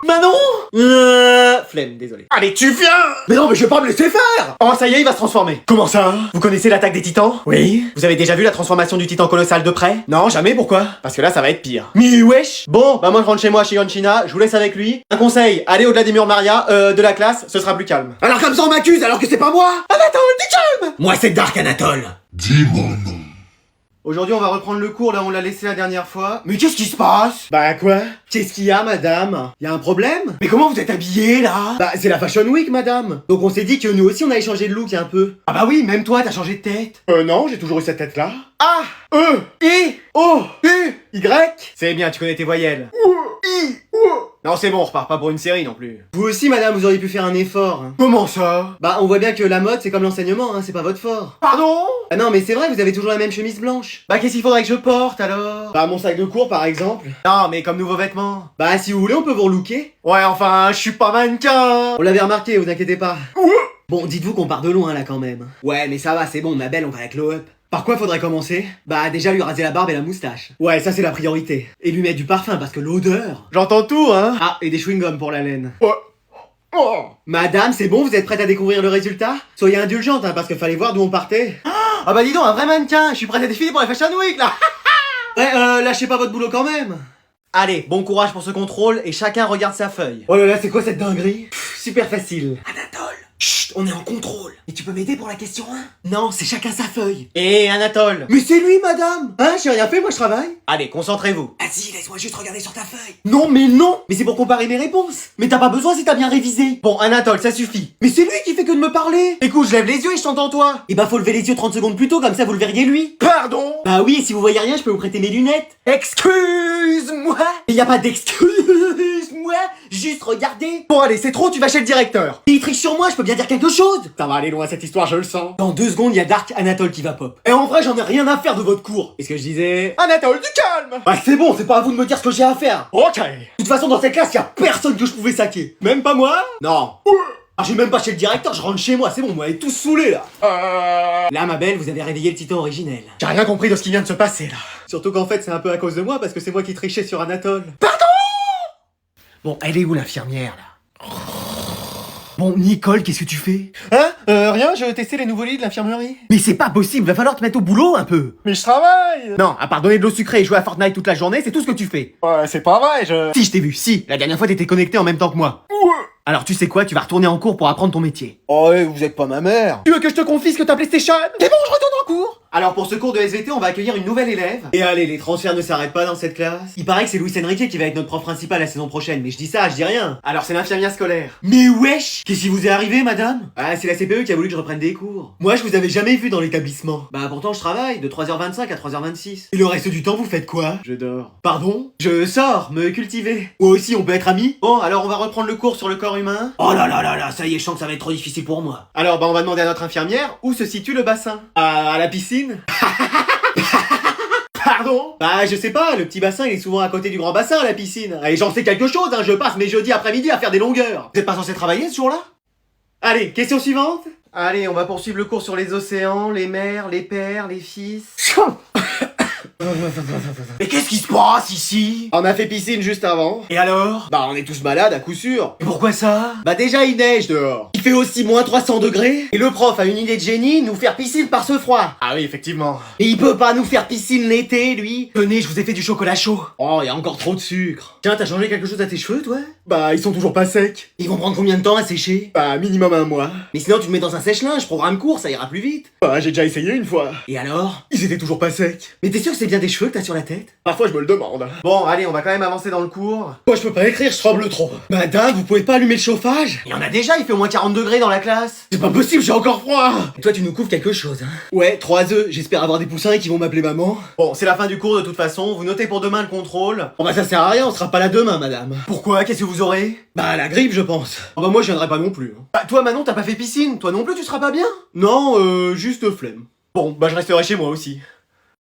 Manon Flemme, désolé. Allez, tu viens! Mais non, mais je vais pas me laisser faire. Oh, ça y est, il va se transformer. Comment ça? Vous connaissez l'attaque des titans? Oui? Vous avez déjà vu la transformation du titan colossal de près? Non, jamais, pourquoi? Parce que là, ça va être pire. Mais wesh! Bon, bah moi je rentre chez moi chez Yonchina, je vous laisse avec lui. Un conseil, allez au-delà des murs Maria, de la classe, ce sera plus calme. Alors comme ça on m'accuse alors que c'est pas moi! Anatole, dis calme. Moi c'est Dark Anatole! Aujourd'hui on va reprendre le cours là où on l'a laissé la dernière fois. Mais qu'est-ce qui se passe? Bah quoi? Qu'est-ce qu'il y a madame? Y a un problème? Mais comment vous êtes habillée là? Bah c'est la Fashion Week madame. Donc on s'est dit que nous aussi on allait changer de look un peu. Ah bah oui, même toi t'as changé de tête! Non, j'ai toujours eu cette tête là. A! E! I! O! U! Y! C'est bien, tu connais tes voyelles. I! Non c'est bon, on repart pas pour une série non plus. Vous aussi madame, vous auriez pu faire un effort. Hein. Comment ça? Bah on voit bien que la mode c'est comme l'enseignement, hein, c'est pas votre fort. Pardon? Ah non mais c'est vrai, vous avez toujours la même chemise blanche. Bah qu'est-ce qu'il faudrait que je porte alors? Bah mon sac de cours par exemple. Non mais comme nouveaux vêtements. Bah si vous voulez on peut vous relooker. Ouais enfin, je suis pas mannequin! On l'avait remarqué, vous inquiétez pas. Bon dites-vous qu'on part de loin là quand même. Ouais mais ça va, c'est bon ma belle, on va la glow up. Par quoi faudrait commencer? Bah déjà lui raser la barbe et la moustache. Ouais ça c'est la priorité. Et lui mettre du parfum parce que l'odeur. J'entends tout, hein? Ah et des chewing-gums pour la laine. Ouais. Oh! Madame c'est bon, vous êtes prête à découvrir le résultat? Soyez indulgente hein, parce qu'il fallait voir d'où on partait. Ah bah dis donc un vrai mannequin, je suis prête à défiler pour la Fashion Week là. Ouais lâchez pas votre boulot quand même. Allez, bon courage pour ce contrôle et chacun regarde sa feuille. Oh là là, c'est quoi cette dinguerie? Super facile. Anatole! Chut, on est en contrôle! Et tu peux m'aider pour la question 1? Non, c'est chacun sa feuille. Et Anatole. Mais c'est lui, madame! Hein, j'ai rien fait, moi je travaille. Allez, concentrez-vous. Vas-y, laisse-moi juste regarder sur ta feuille! Non, mais non. Mais c'est pour comparer mes réponses. Mais t'as pas besoin si t'as bien révisé. Bon, Anatole, ça suffit. Mais c'est lui qui fait que de me parler! Écoute, je lève les yeux et je t'entends toi. Et bah faut lever les yeux 30 secondes plus tôt, comme ça vous le verriez lui. Pardon! Bah oui, et si vous voyez rien, je peux vous prêter mes lunettes. Excuse-moi! Et y a pas d'excuse-moi, juste regardez. Bon allez, c'est trop, tu vas chez le directeur! Il triche sur moi, je peux bien dire quelque chose. Ça va aller loin cette histoire, je le sens. Dans 2 secondes, y a Dark Anatole qui va pop. Et en vrai, j'en ai rien à faire de votre cours. Qu'est-ce que je disais? Anatole, du calme! Bah c'est bon, c'est pas à vous de me dire ce que j'ai à faire. Ok! De toute façon, dans cette classe, y a personne que je pouvais saquer. Même pas moi? Non. Ah, je vais même pas chez le directeur, je rentre chez moi, c'est bon, vous m'avez tous saoulé là. Là, ma belle, vous avez réveillé le titan originel. J'ai rien compris de ce qui vient de se passer là. Surtout qu'en fait, c'est un peu à cause de moi, parce que c'est moi qui trichais sur Anatole. Pardon! Bon, elle est où l'infirmière là? Bon, Nicole, qu'est-ce que tu fais? Hein? Rien, je testais les nouveaux lits de l'infirmerie. Mais c'est pas possible, va falloir te mettre au boulot un peu. Mais je travaille! Non, à part donner de l'eau sucrée et jouer à Fortnite toute la journée, c'est tout ce que tu fais. Ouais, c'est pas vrai, je... Si, je t'ai vu, si. La dernière fois, t'étais connecté en même temps que moi. Alors tu sais quoi, tu vas retourner en cours pour apprendre ton métier. Oh, vous êtes pas ma mère! Tu veux que je te confisque ta PlayStation? C'est bon, je retourne en cours! Alors pour ce cours de SVT, on va accueillir une nouvelle élève. Et allez, les transferts ne s'arrêtent pas dans cette classe. Il paraît que c'est Luis Enrique qui va être notre prof principal la saison prochaine, mais je dis ça, je dis rien. Alors c'est l'infirmière scolaire. Mais wesh! Qu'est-ce qui vous est arrivé, madame? Ah, c'est la CPE qui a voulu que je reprenne des cours. Moi, je vous avais jamais vu dans l'établissement. Bah pourtant, je travaille de 3h25 à 3h26. Et le reste du temps, vous faites quoi? Je dors. Pardon? Je sors, me cultiver. Moi aussi, on peut être amis? Bon, alors on va reprendre le cours sur le corps humain. Oh là là là là, ça y est, je sens que ça va être trop difficile pour moi. Alors bah on va demander à notre infirmière où se situe le bassin. À la piscine? Pardon? Bah je sais pas, le petit bassin il est souvent à côté du grand bassin, la piscine. Et j'en sais quelque chose, hein, je passe mes jeudis après-midi à faire des longueurs. Vous êtes pas censé travailler ce jour-là? Allez, question suivante. Allez, on va poursuivre le cours sur les océans, les mers, les pères, les fils. Mais qu'est-ce qui se passe ici? On a fait piscine juste avant. Et alors? Bah on est tous malades à coup sûr. Et pourquoi ça? Bah déjà il neige dehors. Il fait aussi moins 300 degrés. Et le prof a une idée de génie, nous faire piscine par ce froid. Ah oui, effectivement. Et il peut pas nous faire piscine l'été, lui. Tenez, je vous ai fait du chocolat chaud. Oh, y a encore trop de sucre. Tiens, t'as changé quelque chose à tes cheveux, toi? Bah, ils sont toujours pas secs. Ils vont prendre combien de temps à sécher? Bah, minimum 1 mois. Mais sinon tu te mets dans un sèche-linge, programme court, ça ira plus vite. Bah, j'ai déjà essayé une fois. Et alors? Ils étaient toujours pas secs. Mais t'es sûr que c'est bien des cheveux que t'as sur la tête? Parfois, je me le demande. Bon, allez, on va quand même avancer dans le cours. Moi, je peux pas écrire, je tremble trop. Madame, vous pouvez pas allumer le chauffage? Il y en a déjà, il fait au moins 40 degrés dans la classe. C'est pas possible, j'ai encore froid. Et toi, tu nous couvres quelque chose, hein? Ouais, 3 œufs, j'espère avoir des poussins et qu'ils vont m'appeler maman. Bon, c'est la fin du cours de toute façon, vous notez pour demain le contrôle. Bon bah ça sert à rien, on sera pas là demain, madame. Pourquoi? Qu'est-ce que vous aurez? Bah la grippe, je pense. Oh bah moi, je viendrai pas non plus. Bah toi, Manon, t'as pas fait piscine, toi non plus, tu seras pas bien? Non, juste flemme. Bon, bah, je resterai chez moi aussi.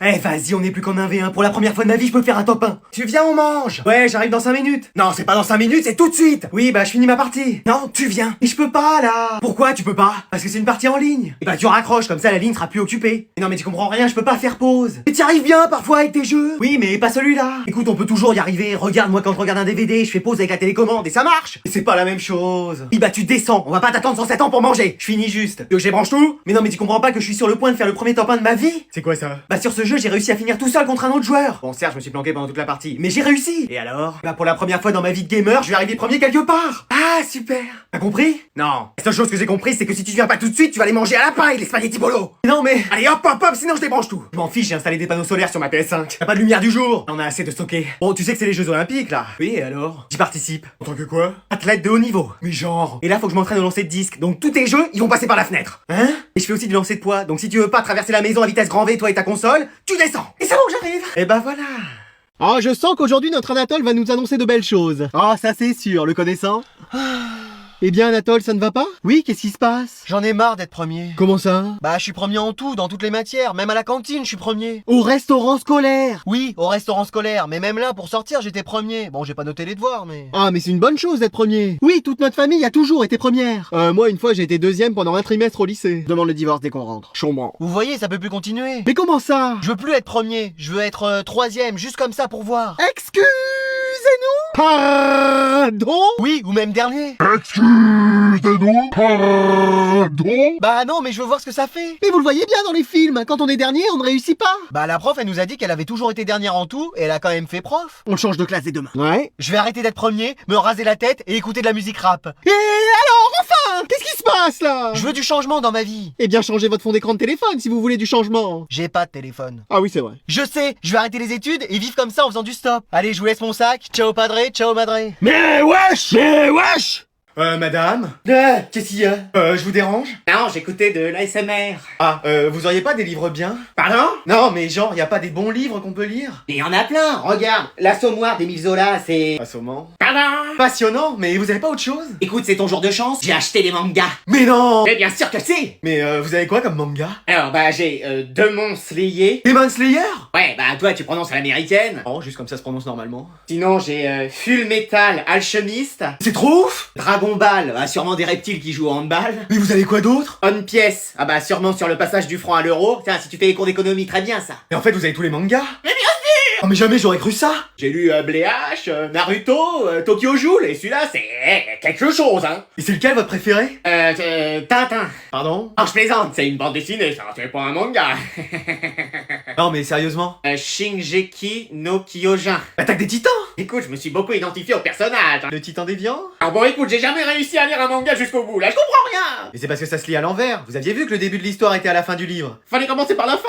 Eh vas-y, on est plus qu'en 1v1. Pour la première fois de ma vie, je peux faire un top 1. Tu viens, on mange. Ouais, j'arrive dans 5 minutes. Non, c'est pas dans 5 minutes, c'est tout de suite. Oui, bah je finis ma partie. Non, tu viens. Mais je peux pas là. Pourquoi tu peux pas? Parce que c'est une partie en ligne. Et bah tu raccroches, comme ça la ligne sera plus occupée. Mais non mais tu comprends rien, je peux pas faire pause. Mais t'y arrives bien parfois avec tes jeux. Oui, mais pas celui-là. Écoute, on peut toujours y arriver. Regarde, moi quand je regarde un DVD, je fais pause avec la télécommande et ça marche. Et c'est pas la même chose. Oui bah tu descends, on va pas t'attendre 107 ans pour manger. Je finis juste. Tu veux que je branche tout? Mais non mais tu comprends pas que je suis sur le point de faire le premier top 1 de ma vie? C'est quoi ça? Bah sur ce jeu, j'ai réussi à finir tout seul contre un autre joueur. Bon certes, je me suis planqué pendant toute la partie, mais j'ai réussi. Et alors? Bah pour la première fois dans ma vie de gamer, je vais arriver premier quelque part. Ah super. T'as compris? Non. La seule chose que j'ai compris, c'est que si tu viens pas tout de suite, tu vas les manger à la paille, les spaghettis bolo. Non mais... Allez hop hop hop, sinon je débranche tout. Je m'en fiche, j'ai installé des panneaux solaires sur ma PS5. Y'a pas de lumière du jour. On a assez de stocker. Bon, tu sais que c'est les Jeux Olympiques là. Oui, et alors? J'y participe. En tant que quoi? Athlète de haut niveau. Mais genre... Et là, faut que je m'entraîne au lancer de disque. Donc tous tes jeux, ils vont passer par la fenêtre. Hein? Et je fais aussi du lancer de poids. Donc si tu veux pas traverser la maison à vitesse grand V, toi et ta console, tu descends. Et c'est bon que j'arrive. Et bah voilà. Oh, je sens qu'aujourd'hui notre Anatole va nous annoncer de belles choses. Oh, ça c'est sûr, le connaissant. Eh bien Anatole, ça ne va pas? Oui, qu'est-ce qui se passe? J'en ai marre d'être premier. Comment ça? Bah, je suis premier en tout, dans toutes les matières, même à la cantine, je suis premier. Au restaurant scolaire? Oui, au restaurant scolaire, mais même là, pour sortir, j'étais premier. Bon, j'ai pas noté les devoirs, mais... Ah, mais c'est une bonne chose d'être premier. Oui, toute notre famille a toujours été première. Moi, une fois, j'ai été deuxième pendant un trimestre au lycée. Demande le divorce dès qu'on rentre. Chambon. Vous voyez, ça peut plus continuer. Mais comment ça? Je veux plus être premier, je veux être troisième, juste comme ça pour voir. Excusez-nous? Pardon? Oui, ou même dernier. Excusez-nous? Pardon? Bah non, mais je veux voir ce que ça fait. Mais vous le voyez bien dans les films, quand on est dernier, on ne réussit pas. Bah la prof, elle nous a dit qu'elle avait toujours été dernière en tout, et elle a quand même fait prof. On change de classe dès demain. Ouais. Je vais arrêter d'être premier, me raser la tête et écouter de la musique rap. Et alors, enfin, qu'est-ce qui se passe là? Je veux du changement dans ma vie. Eh bien, changez votre fond d'écran de téléphone si vous voulez du changement. J'ai pas de téléphone. Ah oui, c'est vrai. Je sais, je vais arrêter les études et vivre comme ça en faisant du stop. Allez, je vous laisse mon sac. Ciao padre, ciao madre. Mais wesh! Mais wesh! Madame? Qu'est-ce qu'il y a? Je vous dérange? Non, j'écoutais de l'ASMR. Ah, vous auriez pas des livres bien? Pardon? Non, mais genre, y a pas des bons livres qu'on peut lire? Il y en a plein, regarde. L'Assommoir d'Émile Zola, c'est... Assommant. Pardon? Passionnant, mais vous avez pas autre chose? Écoute, c'est ton jour de chance, j'ai acheté des mangas. Mais non! Mais bien sûr que si. Mais vous avez quoi comme manga? Alors, bah, j'ai Demon Slayer. Demon Slayer? Ouais, bah, toi, tu prononces à l'américaine. Oh, juste comme ça se prononce normalement. Sinon, j'ai Full Metal Alchemist. C'est trop ouf! Dragon Ball, bah, sûrement des reptiles qui jouent au handball. Mais vous avez quoi d'autre? One Piece, ah bah, sûrement sur le passage du franc à l'euro. Tiens, si tu fais les cours d'économie, très bien, ça. Mais en fait, vous avez tous les mangas? Mais bien sûr! Oh, mais jamais j'aurais cru ça! J'ai lu Bléach, Naruto, Tokyo Ghoul, et celui-là, c'est quelque chose, hein. Et c'est lequel votre préféré? Tintin. Pardon? Non, je plaisante, c'est une bande dessinée, ça, c'est pas un manga. Non, mais sérieusement? Shingeki no Kyojin. L'attaque des titans! Écoute, je me suis beaucoup identifié au personnage. Le titan déviant? Alors bon, écoute, j'ai jamais réussi à lire un manga jusqu'au bout, là, je comprends rien. Et c'est parce que ça se lit à l'envers. Vous aviez vu que le début de l'histoire était à la fin du livre? Fallait commencer par la fin.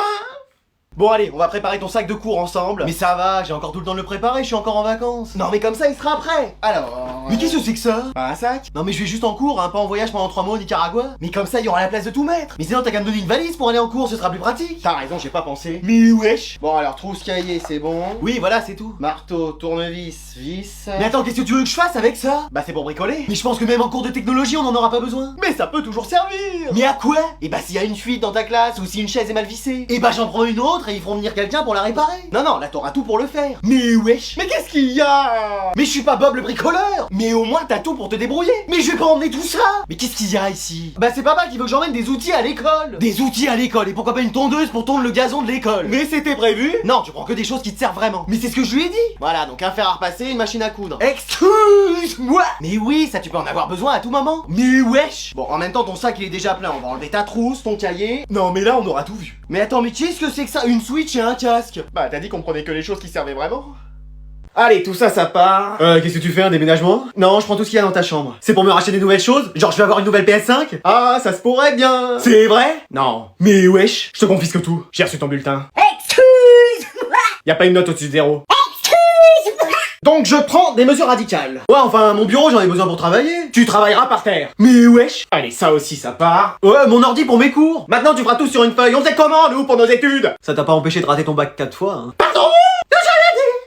Bon allez, on va préparer ton sac de cours ensemble. Mais ça va, j'ai encore tout le temps de le préparer, je suis encore en vacances. Non mais comme ça il sera prêt. Alors... Mais qu'est-ce que c'est que ça? Un sac? Non mais je vais juste en cours, hein, pas en voyage pendant 3 mois au Nicaragua. Mais comme ça il y aura la place de tout mettre. Mais sinon t'as qu'à me donner une valise pour aller en cours, ce sera plus pratique. T'as raison, j'ai pas pensé. Mais wesh. Bon alors, trousse cahier, c'est bon. Oui voilà, c'est tout. Marteau, tournevis, vis. Mais attends, qu'est-ce que tu veux que je fasse avec ça? Bah c'est pour bricoler. Mais je pense que même en cours de technologie on en aura pas besoin. Mais ça peut toujours servir. Mais à quoi? Et bah s'il y a une fuite dans ta classe ou si une chaise est mal vissée, et bah j'en prends une autre et ils feront venir quelqu'un pour la réparer. Non non, là t'auras tout pour le faire. Mais wesh. Mais qu'est-ce qu'il y a? Mais je suis pas Bob le bricoleur. Mais au moins t'as tout pour te débrouiller. Mais je vais pas emmener tout ça. Mais qu'est-ce qu'il y a ici? Bah c'est papa qui veut que j'emmène des outils à l'école. Des outils à l'école, et pourquoi pas une tondeuse pour tondre le gazon de l'école? Mais c'était prévu. Non, tu prends que des choses qui te servent vraiment. Mais c'est ce que je lui ai dit. Voilà, donc un fer à repasser, une machine à coudre. Excuse-moi. Mais oui, ça tu peux en avoir besoin à tout moment. Mais wesh. Bon, en même temps ton sac il est déjà plein, on va enlever ta trousse, ton cahier. Non mais là on aura tout vu. Mais attends, mais qu'est-ce que c'est que ça? Une Switch et un casque? Bah t'as dit qu'on prenait que les choses qui servaient vraiment. Allez, tout ça, ça part. Qu'est-ce que tu fais, un déménagement? Non, je prends tout ce qu'il y a dans ta chambre. C'est pour me racheter des nouvelles choses? Genre je vais avoir une nouvelle PS5? Ah, ça se pourrait bien. C'est vrai? Non. Mais wesh. Je te confisque tout. J'ai reçu ton bulletin. Excuse-moi. Y a pas une note au-dessus de 0. Donc je prends des mesures radicales. Ouais, enfin, mon bureau, j'en ai besoin pour travailler. Tu travailleras par terre. Mais wesh. Allez, ça aussi, ça part. Ouais, mon ordi pour mes cours. Maintenant, tu feras tout sur une feuille. On sait comment, nous, pour nos études. Ça t'a pas empêché de rater ton bac 4 fois, hein? Pardon?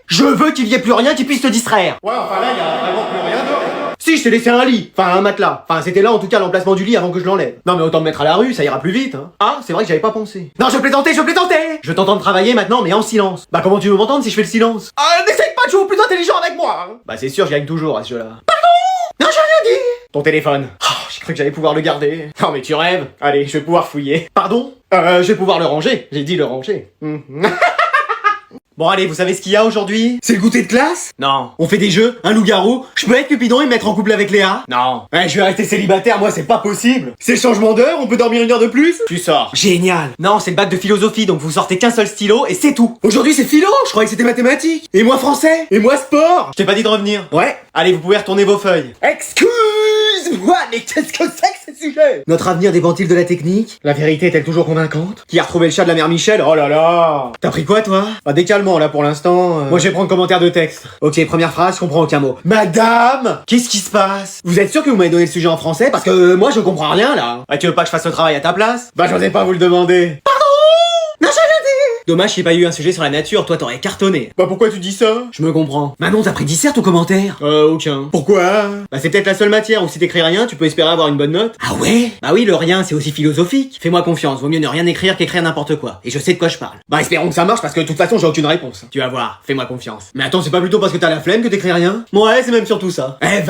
Je veux qu'il y ait plus rien qui puisse te distraire. Ouais, enfin là, y a vraiment plus rien de... Si Si, je t'ai laissé un lit. Enfin, un matelas. Enfin, c'était là en tout cas l'emplacement du lit avant que je l'enlève. Non, mais autant me mettre à la rue, ça ira plus vite, hein. Ah, c'est vrai que j'avais pas pensé. Non, je plaisantais, je plaisantais. Je t'entends travailler maintenant, mais en silence. Bah, comment tu veux m'entendre si je fais le silence? Ah, n'essaye pas de jouer au plus intelligent avec moi, hein. Bah, c'est sûr, je gagne toujours à ce jeu-là. Non, j'ai rien dit. Ton téléphone. Oh, j'ai cru que j'allais pouvoir le garder. Non, mais tu rêves. Allez, je vais pouvoir fouiller. Pardon? Je vais pouvoir le ranger. J'ai dit le ranger. Bon, allez, vous savez ce qu'il y a aujourd'hui? C'est le goûter de classe? Non. On fait des jeux, un loup-garou. Je peux être Cupidon et me mettre en couple avec Léa? Non. Ouais, je vais rester célibataire, moi, c'est pas possible. C'est le changement d'heure, on peut dormir une heure de plus? Tu sors. Génial. Non, c'est le bac de philosophie, donc vous sortez qu'un seul stylo et c'est tout. Aujourd'hui, c'est philo, je croyais que c'était mathématiques. Et moi, français. Et moi, sport. Je t'ai pas dit de revenir. Ouais. Allez, vous pouvez retourner vos feuilles. Excuse-moi, mais qu'est-ce que c'est que ce sujet? Notre avenir dépend-il de la technique? La vérité est-elle toujours convaincante? Qui a retrouvé le chat de la mère Michel? Oh là là. T'as pris quoi, toi? Bah, décalement, là, pour l'instant. Moi, je vais prendre commentaire de texte. Ok, première phrase, je comprends aucun mot. Madame! Qu'est-ce qui se passe? Vous êtes sûr que vous m'avez donné le sujet en français? Parce que moi, je comprends rien, là. Ah, tu veux pas que je fasse le travail à ta place? Bah, j'osais pas vous le demander. Non, j'ai rien dit. Dommage qu'il n'y ait pas eu un sujet sur la nature, toi t'aurais cartonné. Bah, pourquoi tu dis ça? Je me comprends. Manon, t'as pris dissert ou commentaire? Aucun. Pourquoi? Bah c'est peut-être la seule matière où si t'écris rien, tu peux espérer avoir une bonne note. Ah ouais? Bah oui, le rien, c'est aussi philosophique. Fais-moi confiance, vaut mieux ne rien écrire qu'écrire n'importe quoi. Et je sais de quoi je parle. Bah, espérons que ça marche parce que de toute façon, j'ai aucune réponse. Tu vas voir, fais-moi confiance. Mais attends, c'est pas plutôt parce que t'as la flemme que t'écris rien? Ouais, c'est même surtout ça. Eh,